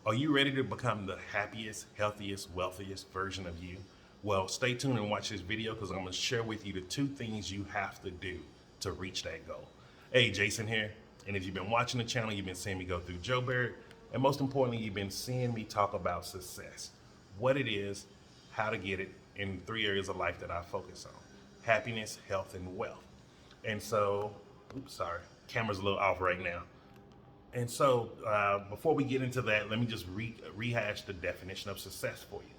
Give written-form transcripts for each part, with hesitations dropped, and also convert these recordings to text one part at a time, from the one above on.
Are you ready to become the happiest, healthiest, wealthiest version of you? Well, stay tuned and watch this video because I'm going to share with you the two things you have to do to reach that goal. Hey, Jason here. And if you've been watching the channel, you've been seeing me go through Joe Barrett. And most importantly, you've been seeing me talk about success, what it is, how to get it in 3 areas of life that I focus on: happiness, health, and wealth. And so, oops, sorry, camera's a little off right now. And so, before we get into that, let me just rehash the definition of success for you.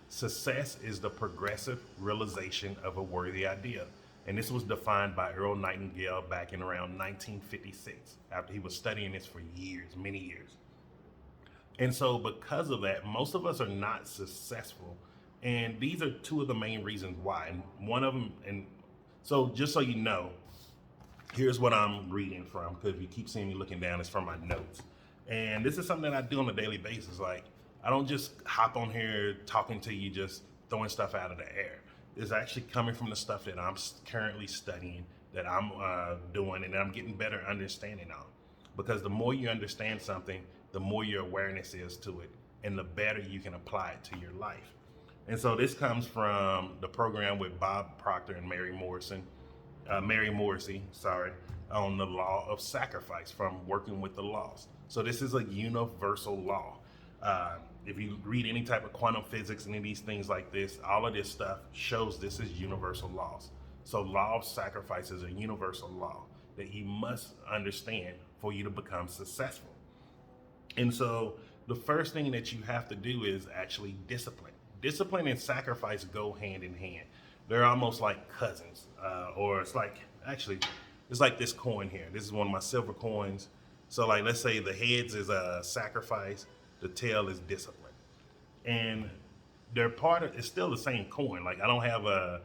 Success is the progressive realization of a worthy idea. And this was defined by Earl Nightingale back in around 1956, after he was studying this for years, many years. And so, because of that, most of us are not successful. And these are two of the main reasons why. And one of them, and so just so you know, here's what I'm reading from, because if you keep seeing me looking down, it's from my notes. And this is something that I do on a daily basis. Like, I don't just hop on here talking to you, just throwing stuff out of the air. It's actually coming from the stuff that I'm currently studying, that I'm doing, and that I'm getting better understanding on. Because the more you understand something, the more your awareness is to it, and the better you can apply it to your life. And so this comes from the program with Bob Proctor and Mary Morrissey, on the law of sacrifice from Working with the Lost. So this is a universal law. If you read any type of quantum physics and any of these things like this, all of this stuff shows this is universal laws. So law of sacrifice is a universal law that you must understand for you to become successful. And so the first thing that you have to do is actually discipline. Discipline and sacrifice go hand in hand. They're almost like cousins, or it's like this coin here. This is one of my silver coins. So like, let's say the heads is a sacrifice, the tail is discipline, and it's still the same coin. Like, I don't have a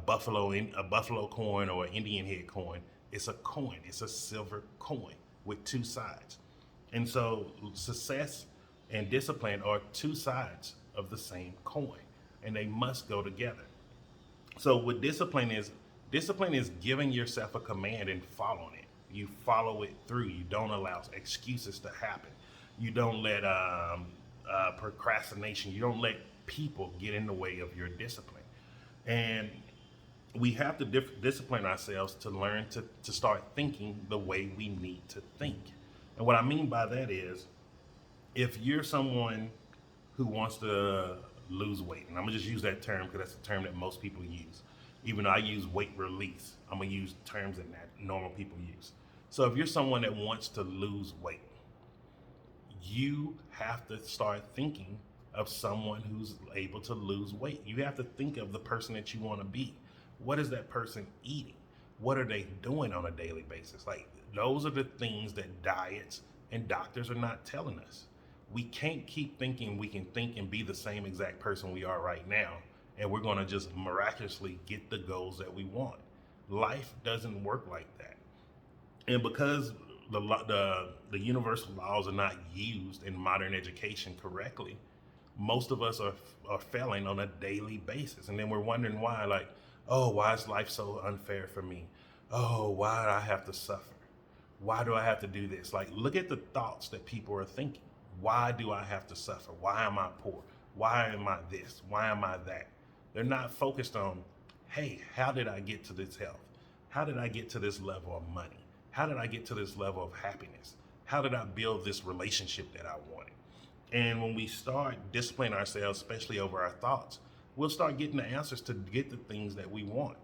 buffalo coin or an Indian head coin. It's a coin. It's a silver coin with two sides. And so success and discipline are two sides of the same coin, and they must go together. So what discipline is giving yourself a command and following it. You follow it through. You don't allow excuses to happen. You don't let procrastination. You don't let people get in the way of your discipline. And we have to discipline ourselves to learn to start thinking the way we need to think. And what I mean by that is, if you're someone who wants to lose weight, and I'm gonna just use that term because that's the term that most people use. Even though I use weight release, I'm gonna use terms in that normal people use. So if you're someone that wants to lose weight, you have to start thinking of someone who's able to lose weight. You have to think of the person that you want to be. What is that person eating? What are they doing on a daily basis? Like, those are the things that diets and doctors are not telling us. We can't keep thinking we can think and be the same exact person we are right now, and we're going to just miraculously get the goals that we want. Life doesn't work like that. And because the universal laws are not used in modern education correctly, most of us are failing on a daily basis. And then we're wondering why, like, oh, why is life so unfair for me? Oh, why do I have to suffer? Why do I have to do this? Like, look at the thoughts that people are thinking. Why do I have to suffer? Why am I poor? Why am I this? Why am I that? They're not focused on, hey, how did I get to this health? How did I get to this level of money? How did I get to this level of happiness? How did I build this relationship that I wanted? And when we start disciplining ourselves, especially over our thoughts, we'll start getting the answers to get the things that we want.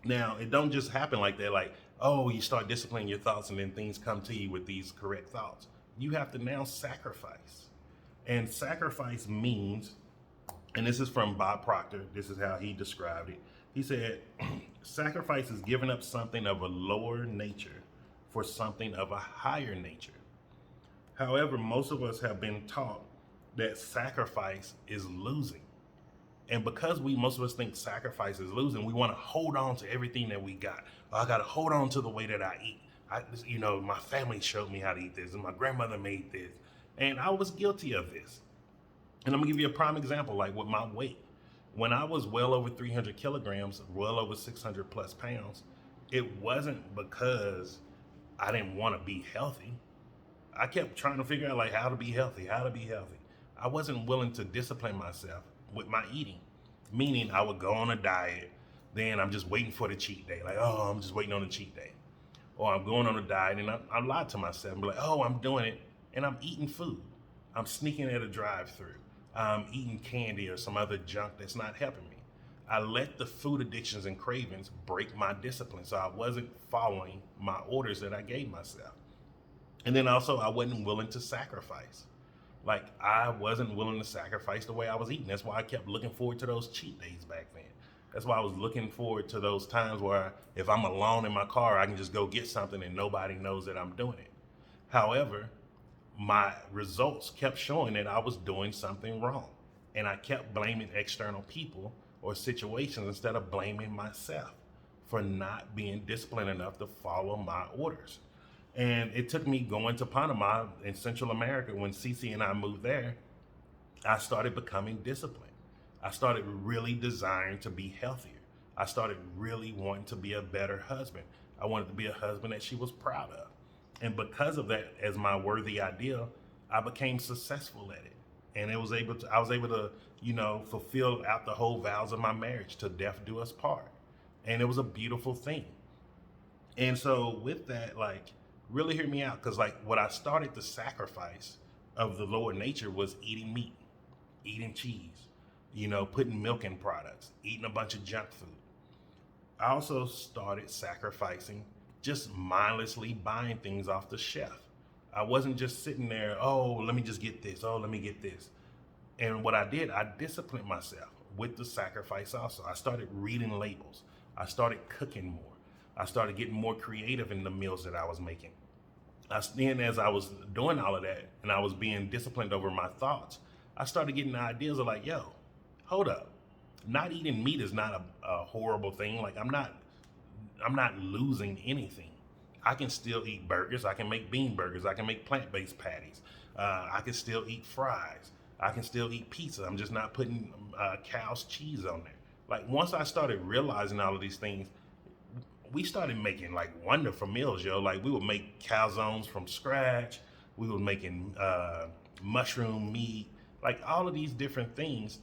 Now, it don't just happen like that. Like, oh, you start disciplining your thoughts and then things come to you with these correct thoughts. You have to now sacrifice. And sacrifice means, and this is from Bob Proctor, this is how he described it. He said, sacrifice is giving up something of a lower nature for something of a higher nature. However, most of us have been taught that sacrifice is losing. And because most of us think sacrifice is losing, we want to hold on to everything that we got. I got to hold on to the way that I eat. My family showed me how to eat this, and my grandmother made this, and I was guilty of this. And I'm gonna give you a prime example, like with my weight. When I was well over 300 kilograms, well over 600 plus pounds, it wasn't because I didn't want to be healthy. I kept trying to figure out like how to be healthy, how to be healthy. I wasn't willing to discipline myself with my eating, meaning I would go on a diet, then I'm just waiting for the cheat day. Like, oh, I'm just waiting on the cheat day. Or I'm going on a diet and I lied to myself and be like, oh, I'm doing it, and I'm eating food. I'm sneaking at a drive-through. I'm eating candy or some other junk that's not helping me. I let the food addictions and cravings break my discipline, so I wasn't following my orders that I gave myself. And then also, I wasn't willing to sacrifice. Like, I wasn't willing to sacrifice the way I was eating. That's why I kept looking forward to those cheat days back then. That's why I was looking forward to those times where if I'm alone in my car, I can just go get something and nobody knows that I'm doing it. However, my results kept showing that I was doing something wrong. And I kept blaming external people or situations instead of blaming myself for not being disciplined enough to follow my orders. And it took me going to Panama in Central America when Cece and I moved there. I started becoming disciplined. I started really desiring to be healthier. I started really wanting to be a better husband. I wanted to be a husband that she was proud of. And because of that, as my worthy ideal, I became successful at it. And I was able to, fulfill out the whole vows of my marriage, to death do us part. And it was a beautiful thing. And so with that, like, really hear me out. Cause like what I started to sacrifice of the lower nature was eating meat, eating cheese, putting milk in products, eating a bunch of junk food. I also started sacrificing just mindlessly buying things off the shelf. I wasn't just sitting there, oh, let me just get this. Oh, let me get this. And what I did, I disciplined myself with the sacrifice also. I started reading labels. I started cooking more. I started getting more creative in the meals that I was making. Then as I was doing all of that and I was being disciplined over my thoughts, I started getting the ideas of like, yo, hold up. Not eating meat is not a horrible thing. Like I'm not losing anything. I can still eat burgers. I can make bean burgers. I can make plant-based patties. I can still eat fries. I can still eat pizza. I'm just not putting cow's cheese on there. Like once I started realizing all of these things, we started making like wonderful meals, yo. Like we would make calzones from scratch. We were making mushroom meat, like all of these different things.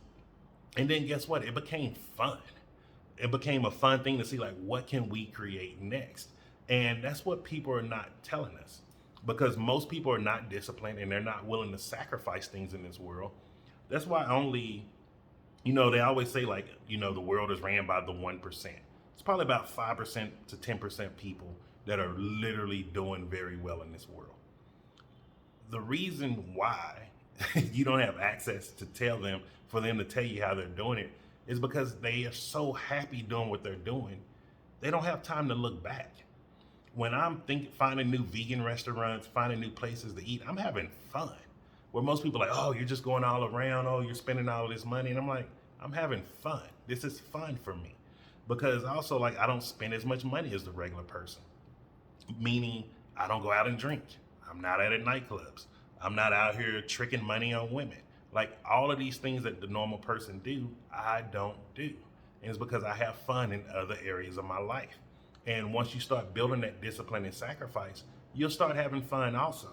And then guess what? It became fun. It became a fun thing to see like, what can we create next? And that's what people are not telling us, because most people are not disciplined and they're not willing to sacrifice things in this world. That's why only, they always say like, the world is ran by the 1%. It's probably about 5% to 10% people that are literally doing very well in this world. The reason why you don't have access to tell them, for them to tell you how they're doing it, is because they are so happy doing what they're doing, they don't have time to look back. When I'm finding new vegan restaurants, finding new places to eat, I'm having fun. Where most people are like, oh, you're just going all around, oh, you're spending all of this money. And I'm like, I'm having fun. This is fun for me. Because also, like, I don't spend as much money as the regular person. Meaning, I don't go out and drink. I'm not out at nightclubs. I'm not out here tricking money on women. Like, all of these things that the normal person do, I don't do. And it's because I have fun in other areas of my life. And once you start building that discipline and sacrifice, you'll start having fun also.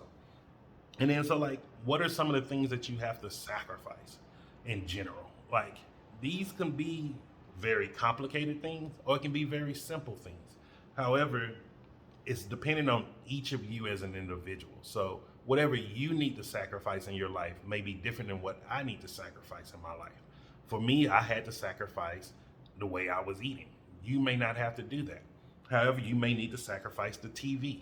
And then so like, what are some of the things that you have to sacrifice in general? Like, these can be very complicated things or it can be very simple things. However, it's dependent on each of you as an individual. So whatever you need to sacrifice in your life may be different than what I need to sacrifice in my life. For me, I had to sacrifice the way I was eating. You may not have to do that. However, you may need to sacrifice the TV.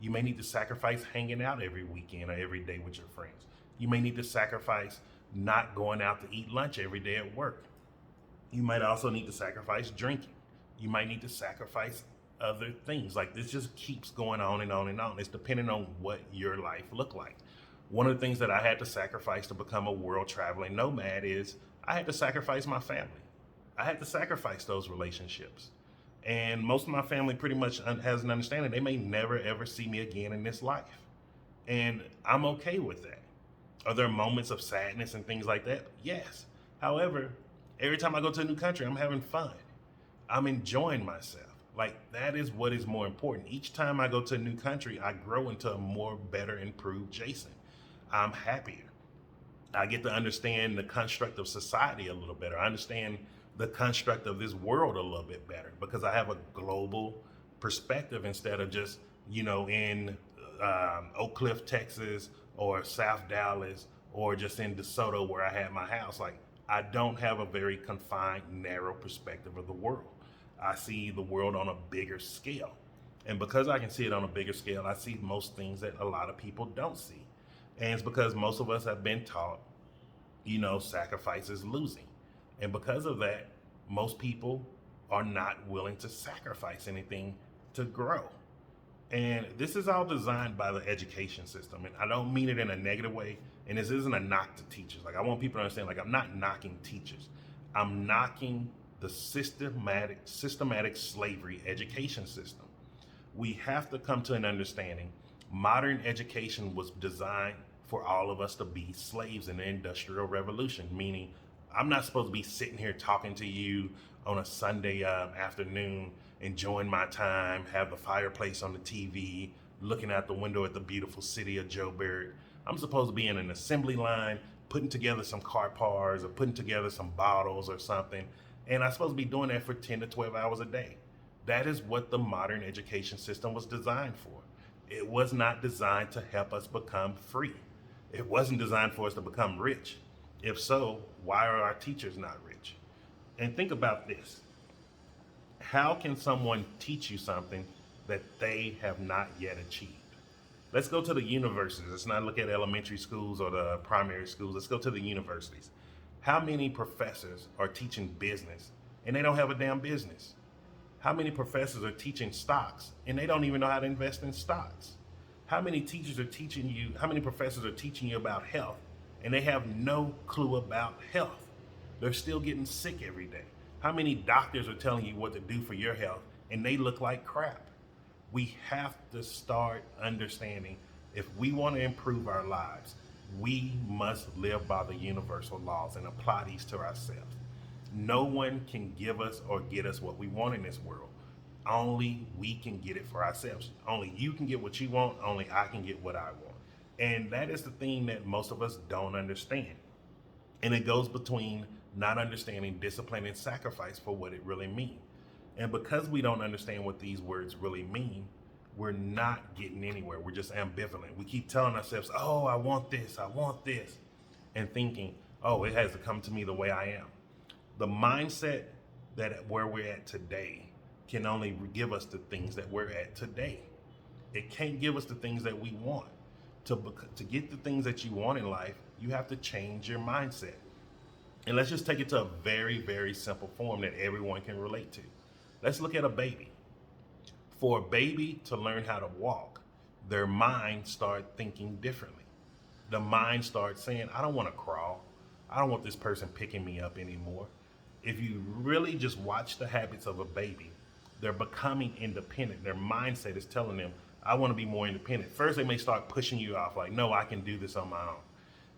You may need to sacrifice hanging out every weekend or every day with your friends. You may need to sacrifice not going out to eat lunch every day at work. You might also need to sacrifice drinking. You might need to sacrifice other things. Like, this just keeps going on and on and on. It's depending on what your life look like. One of the things that I had to sacrifice to become a world traveling nomad is I had to sacrifice my family. I had to sacrifice those relationships. And most of my family pretty much has an understanding they may never ever see me again in this life. And I'm okay with that. Are there moments of sadness and things like that? Yes. However, every time I go to a new country, I'm having fun. I'm enjoying myself. Like, that is what is more important. Each time I go to a new country, I grow into a more better, improved Jason. I'm happier. I get to understand the construct of society a little better. I understand the construct of this world a little bit better because I have a global perspective instead of just, in Oak Cliff, Texas, or South Dallas, or just in DeSoto where I had my house. Like, I don't have a very confined, narrow perspective of the world. I see the world on a bigger scale. And because I can see it on a bigger scale, I see most things that a lot of people don't see. And it's because most of us have been taught, sacrifice is losing. And because of that, most people are not willing to sacrifice anything to grow. And this is all designed by the education system. And I don't mean it in a negative way. And this isn't a knock to teachers. Like, I want people to understand, like, I'm not knocking teachers. I'm knocking the systematic slavery education system. We have to come to an understanding. Modern education was designed for all of us to be slaves in the Industrial Revolution, meaning I'm not supposed to be sitting here talking to you on a Sunday afternoon, enjoying my time, have the fireplace on the TV, looking out the window at the beautiful city of Joburg. I'm supposed to be in an assembly line, putting together some car parts or putting together some bottles or something. And I'm supposed to be doing that for 10 to 12 hours a day. That is what the modern education system was designed for. It was not designed to help us become free. It wasn't designed for us to become rich. If so, why are our teachers not rich? And think about this. How can someone teach you something that they have not yet achieved? Let's go to the universities. Let's not look at elementary schools or the primary schools. Let's go to the universities. How many professors are teaching business and they don't have a damn business? How many professors are teaching stocks and they don't even know how to invest in stocks? How many professors are teaching you about health and they have no clue about health? They're still getting sick every day. How many doctors are telling you what to do for your health and they look like crap? We have to start understanding, if we want to improve our lives, we must live by the universal laws and apply these to ourselves. No one can give us or get us what we want in this world. Only we can get it for ourselves. Only you can get what you want. Only I can get what I want. And that is the thing that most of us don't understand. And it goes between not understanding discipline and sacrifice for what it really means. And because we don't understand what these words really mean, we're not getting anywhere. We're just ambivalent. We keep telling ourselves, oh, I want this, and thinking, oh, it has to come to me the way I am. The mindset that where we're at today can only give us the things that we're at today. It can't give us the things that we want. To get the things that you want in life, you have to change your mindset. And let's just take it to a very, very simple form that everyone can relate to. Let's look at a baby. For a baby to learn how to walk, their mind starts thinking differently. The mind starts saying, I don't want to crawl. I don't want this person picking me up anymore. If you really just watch the habits of a baby, they're becoming independent. Their mindset is telling them, I want to be more independent. First, they may start pushing you off, like, no, I can do this on my own.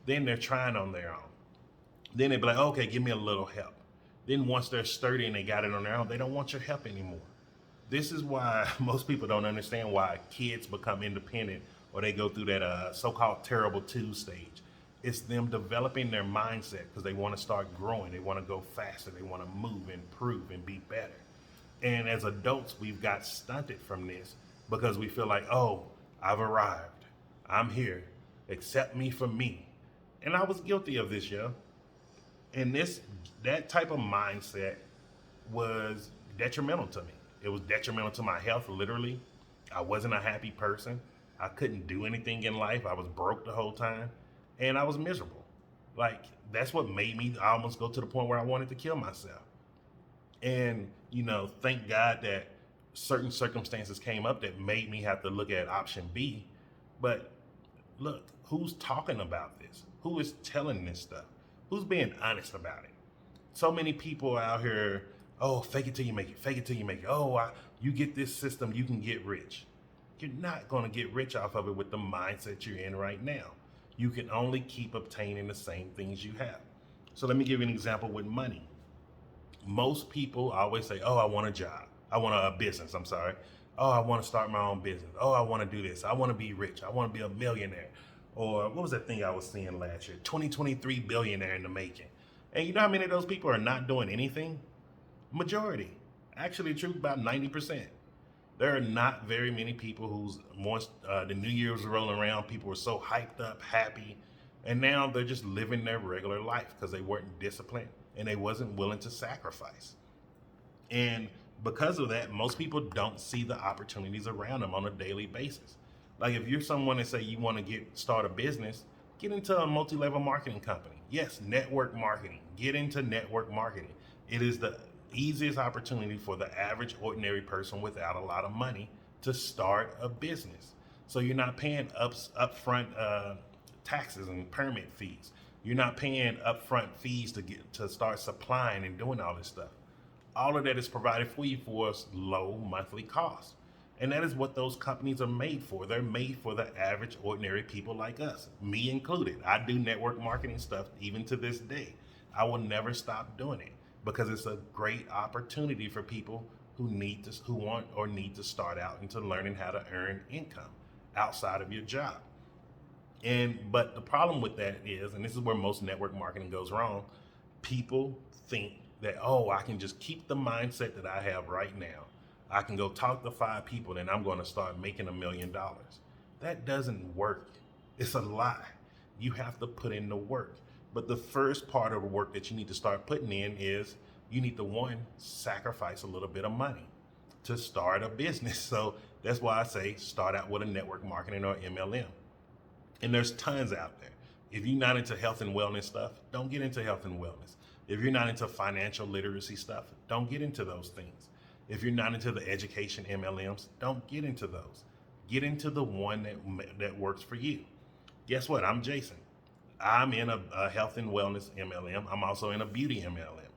Then they're trying on their own. Then they be like, okay, give me a little help. Then once they're sturdy and they got it on their own, they don't want your help anymore. This is why most people don't understand why kids become independent or they go through that so-called terrible two stage. It's them developing their mindset because they want to start growing. They want to go faster. They want to move, improve, and be better. And as adults, we've got stunted from this because we feel like, oh, I've arrived. I'm here. Accept me for me. And I was guilty of this, yo. And that type of mindset was detrimental to me. It was detrimental to my health, literally. I wasn't a happy person. I couldn't do anything in life. I was broke the whole time. And I was miserable. Like, that's what made me almost go to the point where I wanted to kill myself. And, thank God that certain circumstances came up that made me have to look at option B. But look, who's talking about this? Who is telling this stuff? Who's being honest about it? So many people out here, oh, fake it till you make it, fake it till you make it. Oh, you get this system, you can get rich. You're not going to get rich off of it with the mindset you're in right now. You can only keep obtaining the same things you have. So let me give you an example with money. Most people always say, oh, I want a job. I want a business. I'm sorry. Oh, I want to start my own business. Oh, I want to do this. I want to be rich. I want to be a millionaire. Or what was that thing I was seeing last year? 2023 billionaire in the making. And you know how many of those people are not doing anything? Majority. Actually, the truth, about 90%. There are not very many people who's once the new year was rolling around, people were so hyped up, happy, and now they're just living their regular life because they weren't disciplined and they wasn't willing to sacrifice. And because of that, most people don't see the opportunities around them on a daily basis. Like if you're someone that say you want to start a business, get into a multi-level marketing company. Yes, network marketing. Get into network marketing. It is the easiest opportunity for the average ordinary person without a lot of money to start a business. So you're not paying upfront taxes and permit fees. You're not paying upfront fees to start supplying and doing all this stuff. All of that is provided for you for a low monthly cost. And that is what those companies are made for. They're made for the average ordinary people like us, me included. I do network marketing stuff even to this day. I will never stop doing it because it's a great opportunity for people who want or need to start out into learning how to earn income outside of your job. But the problem with that is, and this is where most network marketing goes wrong, people think that, oh, I can just keep the mindset that I have right now. I can go talk to 5 people and I'm going to start making $1 million. That doesn't work. It's a lie. You have to put in the work. But the first part of the work that you need to start putting in is you need to, one, sacrifice a little bit of money to start a business. So that's why I say start out with a network marketing or MLM. And there's tons out there. If you're not into health and wellness stuff, don't get into health and wellness. If you're not into financial literacy stuff, don't get into those things. If you're not into the education MLMs, don't get into those. Get into the one that works for you. Guess what? I'm Jason. I'm in a health and wellness MLM. I'm also in a beauty MLM.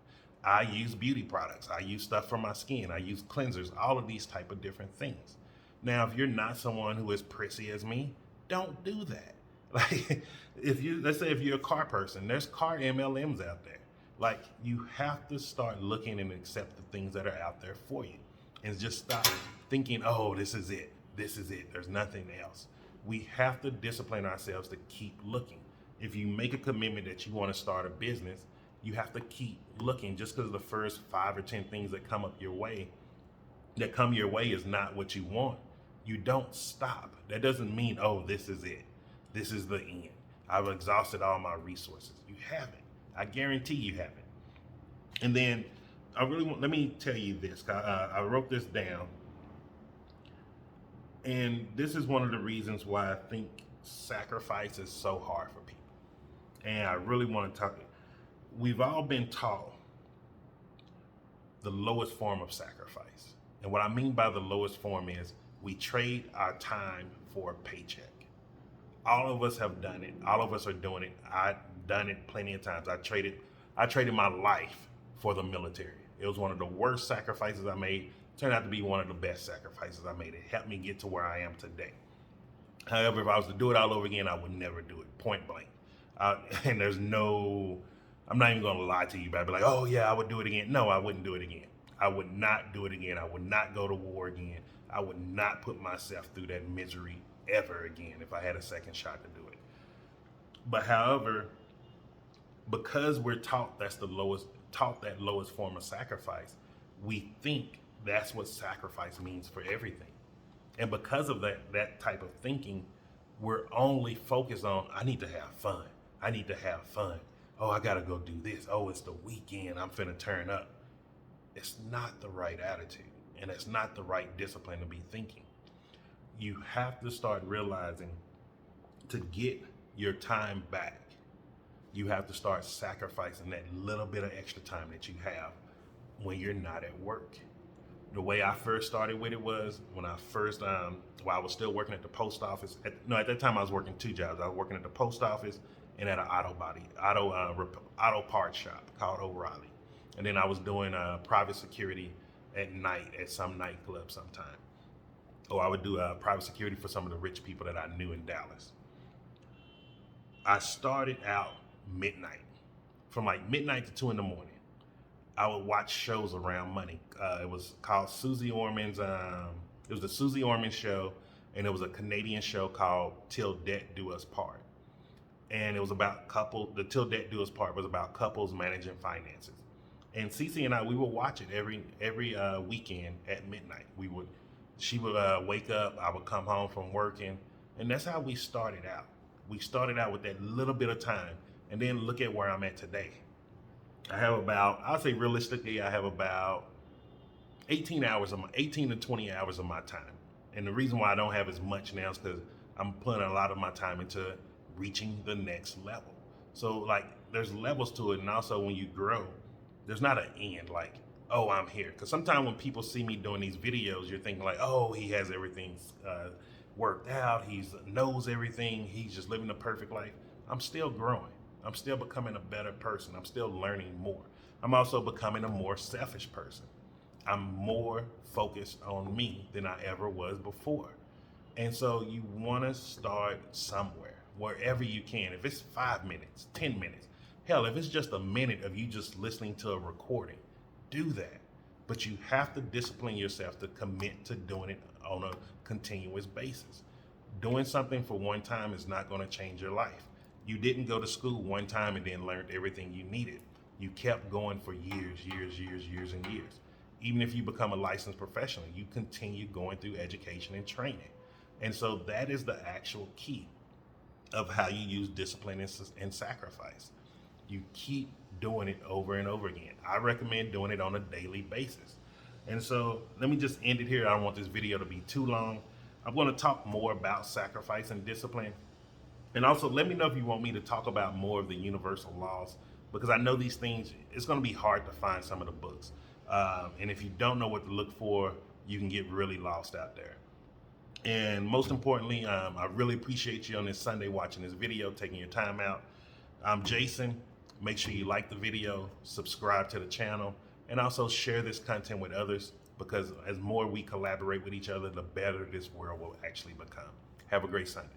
I use beauty products. I use stuff for my skin. I use cleansers, all of these type of different things. Now, if you're not someone who is prissy as me, don't do that. Like, let's say if you're a car person, there's car MLMs out there. Like, you have to start looking and accept the things that are out there for you, and just stop thinking, oh, this is it. This is it. There's nothing else. We have to discipline ourselves to keep looking. If you make a commitment that you want to start a business, you have to keep looking. Just because the first 5 or 10 things that come your way is not what you want, you don't stop. That doesn't mean, oh, this is it. This is the end. I've exhausted all my resources. You haven't. I guarantee you haven't. And then let me tell you this. I wrote this down. And this is one of the reasons why I think sacrifice is so hard for people. And I really want to talk. We've all been taught the lowest form of sacrifice. And what I mean by the lowest form is we trade our time for a paycheck. All of us have done it. All of us are doing it. I've done it plenty of times. I traded my life for the military. It was one of the worst sacrifices I made. Turned out to be one of the best sacrifices I made. It helped me get to where I am today. However, if I was to do it all over again, I would never do it, point blank. And I'm not even going to lie to you, but I'd be like, oh yeah, I would do it again. No, I wouldn't do it again. I would not do it again. I would not go to war again. I would not put myself through that misery ever again if I had a second shot to do it. But however, because we're taught that lowest form of sacrifice, we think that's what sacrifice means for everything. And because of that type of thinking, we're only focused on, I need to have fun. I need to have fun. Oh, I got to go do this. Oh, it's the weekend. I'm finna turn up. It's not the right attitude, and it's not the right discipline to be thinking. You have to start realizing to get your time back, you have to start sacrificing that little bit of extra time that you have when you're not at work. The way I first started with it was when I first, while I was still working at the post office. At that time I was working 2 jobs. I was working at the post office and at an auto parts shop called O'Reilly. And then I was doing private security at night at some nightclub sometime. Or I would do private security for some of the rich people that I knew in Dallas. I started out midnight, from like midnight to 2 in the morning. I would watch shows around money. It was called Susie Orman's. It was the Susie Orman show, and it was a Canadian show called Till Death Do Us Part. And it was about the Till Death Do Us Part was about couples managing finances. And Cece and I, we would watch it every weekend at midnight. She would wake up, I would come home from working, and that's how we started out. We started out with that little bit of time, and then look at where I'm at today. I'll say realistically, I have about 18 to 20 hours of my time. And the reason why I don't have as much now is because I'm putting a lot of my time into reaching the next level. So like there's levels to it. And also when you grow, there's not an end like, oh, I'm here. Because sometimes when people see me doing these videos, you're thinking like, oh, he has everything worked out. He knows everything. He's just living the perfect life. I'm still growing. I'm still becoming a better person. I'm still learning more. I'm also becoming a more selfish person. I'm more focused on me than I ever was before. And so you want to start somewhere, wherever you can. If it's 5 minutes, 10 minutes, hell, if it's just a minute of you just listening to a recording, do that. But you have to discipline yourself to commit to doing it on a continuous basis. Doing something for one time is not going to change your life. You didn't go to school one time and then learned everything you needed. You kept going for years and years. Even if you become a licensed professional, you continue going through education and training. And so that is the actual key of how you use discipline and sacrifice. You keep doing it over and over again. I recommend doing it on a daily basis. And so let me just end it here. I don't want this video to be too long. I'm going to talk more about sacrifice and discipline. And also let me know if you want me to talk about more of the universal laws, because I know these things, it's going to be hard to find some of the books. And if you don't know what to look for, you can get really lost out there. And most importantly, I really appreciate you on this Sunday watching this video, taking your time out. I'm Jason. Make sure you like the video, subscribe to the channel, and also share this content with others, because as more we collaborate with each other, the better this world will actually become. Have a great Sunday.